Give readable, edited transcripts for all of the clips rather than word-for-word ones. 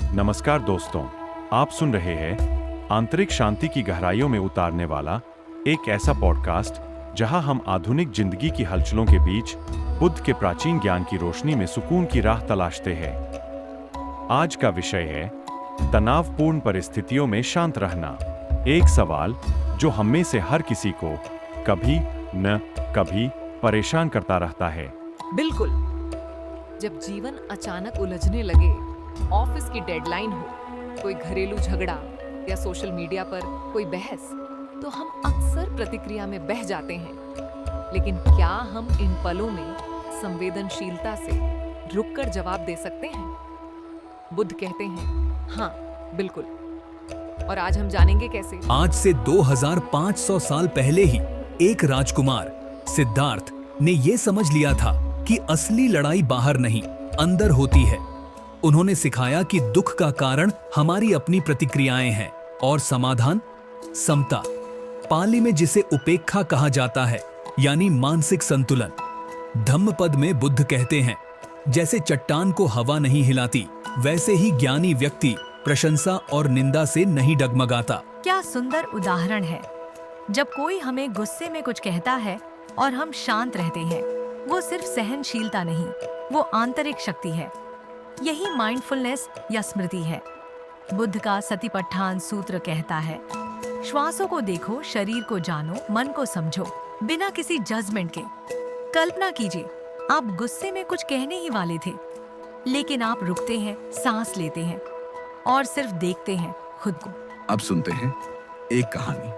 नमस्कार दोस्तों, आप सुन रहे हैं आंतरिक शांति की गहराइयों में उतारने वाला एक ऐसा पॉडकास्ट जहां हम आधुनिक जिंदगी की हलचलों के बीच बुद्ध के प्राचीन ज्ञान की रोशनी में सुकून की राह तलाशते हैं। आज का विषय है तनावपूर्ण परिस्थितियों में शांत रहना। एक सवाल जो हम में से हर किसी को कभी न कभी परेशान करता रहता है। बिल्कुल। जब जीवन अचानक उलझने लगे, ऑफिस की डेडलाइन हो, कोई घरेलू झगड़ा या सोशल मीडिया पर कोई बहस, तो हम अक्सर प्रतिक्रिया में बह जाते हैं। लेकिन क्या हम इन पलों में संवेदनशीलता से रुककर जवाब दे सकते हैं? बुद्ध कहते हैं, हाँ, बिल्कुल। और आज हम जानेंगे कैसे। आज से 2500 साल पहले ही एक राजकुमार सिद्धार्थ ने यह समझ लिया था कि असली लड़ाई बाहर नहीं, अंदर होती है। उन्होंने सिखाया कि दुख का कारण हमारी अपनी प्रतिक्रियाएं हैं और समाधान समता, पाली में जिसे उपेक्षा कहा जाता है, यानी मानसिक संतुलन। धम्मपद में बुद्ध कहते हैं, जैसे चट्टान को हवा नहीं हिलाती, वैसे ही ज्ञानी व्यक्ति प्रशंसा और निंदा से नहीं डगमगाता। क्या सुंदर उदाहरण है। जब कोई हमें गुस्से में कुछ कहता है और हम शांत रहते हैं, वो सिर्फ सहनशीलता नहीं, वो आंतरिक शक्ति है। यही माइंडफुलनेस या स्मृति है। बुद्ध का सतिपट्ठान सूत्र कहता है, श्वासों को देखो, शरीर को जानो, मन को समझो, बिना किसी जजमेंट के। कल्पना कीजिए, आप गुस्से में कुछ कहने ही वाले थे, लेकिन आप रुकते हैं, सांस लेते हैं और सिर्फ देखते हैं खुद को। अब सुनते हैं एक कहानी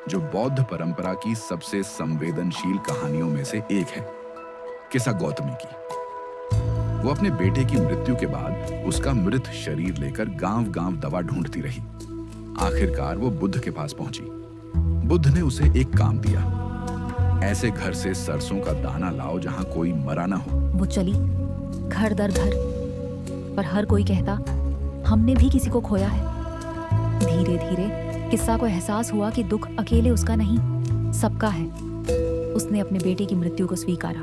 जो बौद्ध परंपरा की सबसे संवेदनशील कहानियों में से एक है, किस्सा गौतमी की। वो अपने बेटे की मृत्यु के बाद उसका मृत शरीर लेकर गांव-गांव दवा ढूंढती रही। आखिरकार वो बुद्ध के पास पहुंची। बुद्ध ने उसे एक काम दिया, ऐसे घर से सरसों का दाना लाओ जहां कोई मरा ना हो। वो चली घर दर घर, पर हर कोई कहता, हमने भी किसी को खोया है। धीरे धीरे किस्सा को एहसास हुआ कि दुख अकेले उसका नहीं, सबका है। उसने अपने बेटे की मृत्यु को स्वीकारा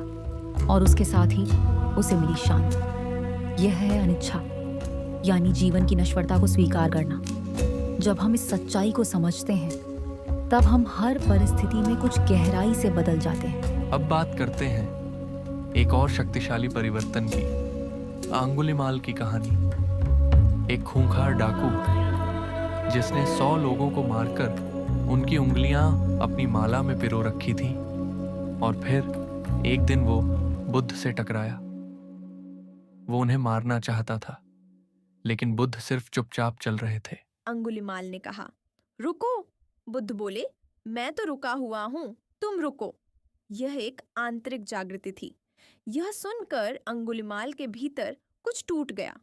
और उसके साथ ही उसे मिली शांति। यह है अनिच्छा, यानी जीवन की नश्वरता को स्वीकार करना। जब हम इस सच्चाई को समझते हैं, तब हम हर परिस्थिति में कुछ गहराई से बदल जाते हैं। अब बात करते हैं एक और शक्तिशाली परिवर्तन की, अंगुलीमाल की कहानी। एक खूंखार डाकू जिसने 100 लोगों को मारकर उनकी उंगलियां अपनी माला में पिरो रखी थीं, और फिर एक दिन वो बुद्ध से टकराया। वो उन्हें मारना चाहता था, लेकिन बुद्ध सिर्फ चुपचाप चल रहे थे। अंगुलीमाल ने कहा, रुको। बुद्ध बोले, मैं तो रुका हुआ हूँ, तुम रुको। यह एक आंतरिक जागृति थी। यह सुनकर अंगुलीमाल के भीतर कुछ टूट गया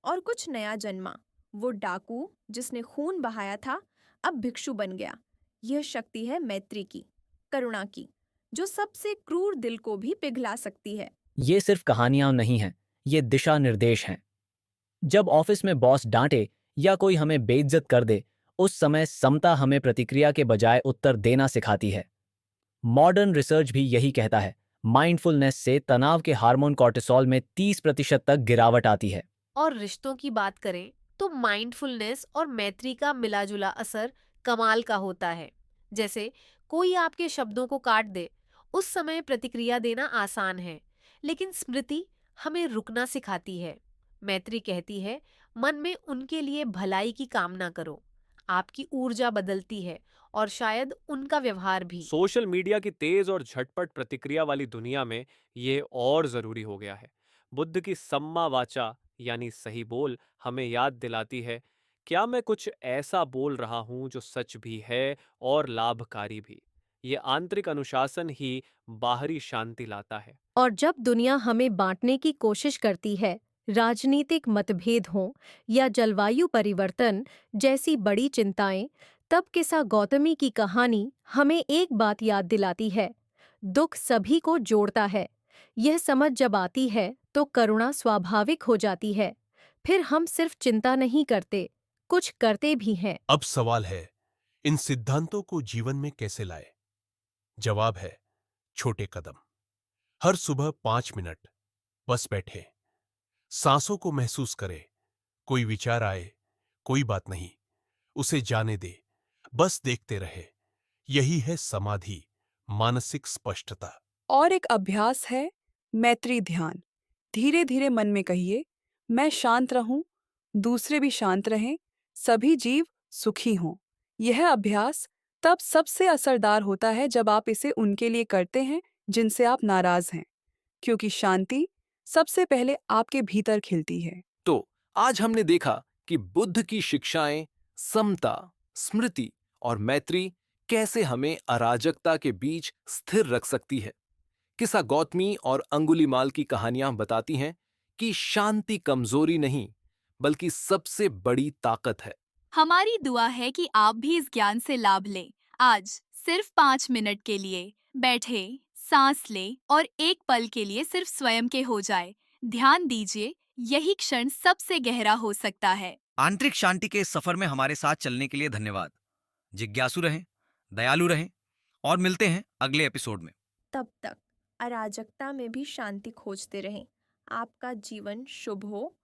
और कुछ नया जन्मा। वो डाकू जिसने खून बहाया था, अब भिक्षु बन गया। यह शक्ति है मैत्री की, करुणा की, जो सबसे क्रूर दिल को भी पिघला सकती है। ये सिर्फ कहानियां नहीं हैं, ये दिशा निर्देश हैं। जब ऑफिस में बॉस डांटे या कोई हमें बेइज्जत कर दे, उस समय समता हमें प्रतिक्रिया के बजाय उत्तर देना सिखाती है। मॉडर्न रिसर्च भी यही कहता है, माइंडफुलनेस से तनाव के हार्मोन कॉर्टिसोल में 30% तक गिरावट आती है। और रिश्तों की बात करें तो माइंडफुलनेस और मैत्री का मिलाजुला असर कमाल का होता है। जैसे कोई आपके शब्दों को काट दे, उस समय प्रतिक्रिया देना आसान है, लेकिन स्मृति हमें रुकना सिखाती है। मैत्री कहती है, मन में उनके लिए भलाई की कामना करो। आपकी ऊर्जा बदलती है और शायद उनका व्यवहार भी। सोशल मीडिया की तेज और झटपट प्रतिक्रिया वाली दुनिया में ये और जरूरी हो गया है। बुद्ध की सम्मा वाचा यानी सही बोल हमें याद दिलाती है, क्या मैं कुछ ऐसा बोल रहा हूं जो सच भी है और लाभकारी भी। ये आंतरिक अनुशासन ही बाहरी शांति लाता है। और जब दुनिया हमें बांटने की कोशिश करती है, राजनीतिक मतभेद हों या जलवायु परिवर्तन जैसी बड़ी चिंताएं, तब किस्सा गौतमी की कहानी हमें एक बात याद दिलाती है, दुख सभी को जोड़ता है। यह समझ जब आती है तो करुणा स्वाभाविक हो जाती है। फिर हम सिर्फ चिंता नहीं करते, कुछ करते भी हैं। अब सवाल है, इन सिद्धांतों को जीवन में कैसे लाए? जवाब है, छोटे कदम। हर सुबह 5 मिनट बस बैठे, सांसों को महसूस करें, कोई विचार आए, कोई बात नहीं, उसे जाने दे, बस देखते रहे। यही है समाधि, मानसिक स्पष्टता। और एक अभ्यास है मैत्री ध्यान। धीरे धीरे मन में कहिए, मैं शांत रहूं, दूसरे भी शांत रहें, सभी जीव सुखी हों। यह अभ्यास तब सबसे असरदार होता है जब आप इसे उनके लिए करते हैं जिनसे आप नाराज हैं, क्योंकि शांति सबसे पहले आपके भीतर खिलती है। तो आज हमने देखा कि बुद्ध की शिक्षाएं समता, स्मृति और मैत्री कैसे हमें अराजकता के बीच स्थिर रख सकती है। किस्सा गौतमी और अंगुलीमाल की कहानियां बताती हैं कि शांति कमजोरी नहीं, बल्कि सबसे बड़ी ताकत है। हमारी दुआ है कि आप भी इस ज्ञान से लाभ लें। आज सिर्फ 5 मिनट के लिए बैठे, सांस लें और एक पल के लिए सिर्फ स्वयं के हो जाए। ध्यान दीजिए, यही क्षण सबसे गहरा हो सकता है। आंतरिक शांति के इस सफर में हमारे साथ चलने के लिए धन्यवाद। जिज्ञासु रहें, दयालु रहें और मिलते हैं अगले एपिसोड में। तब तक अराजकता में भी शांति खोजते रहें। आपका जीवन शुभ हो।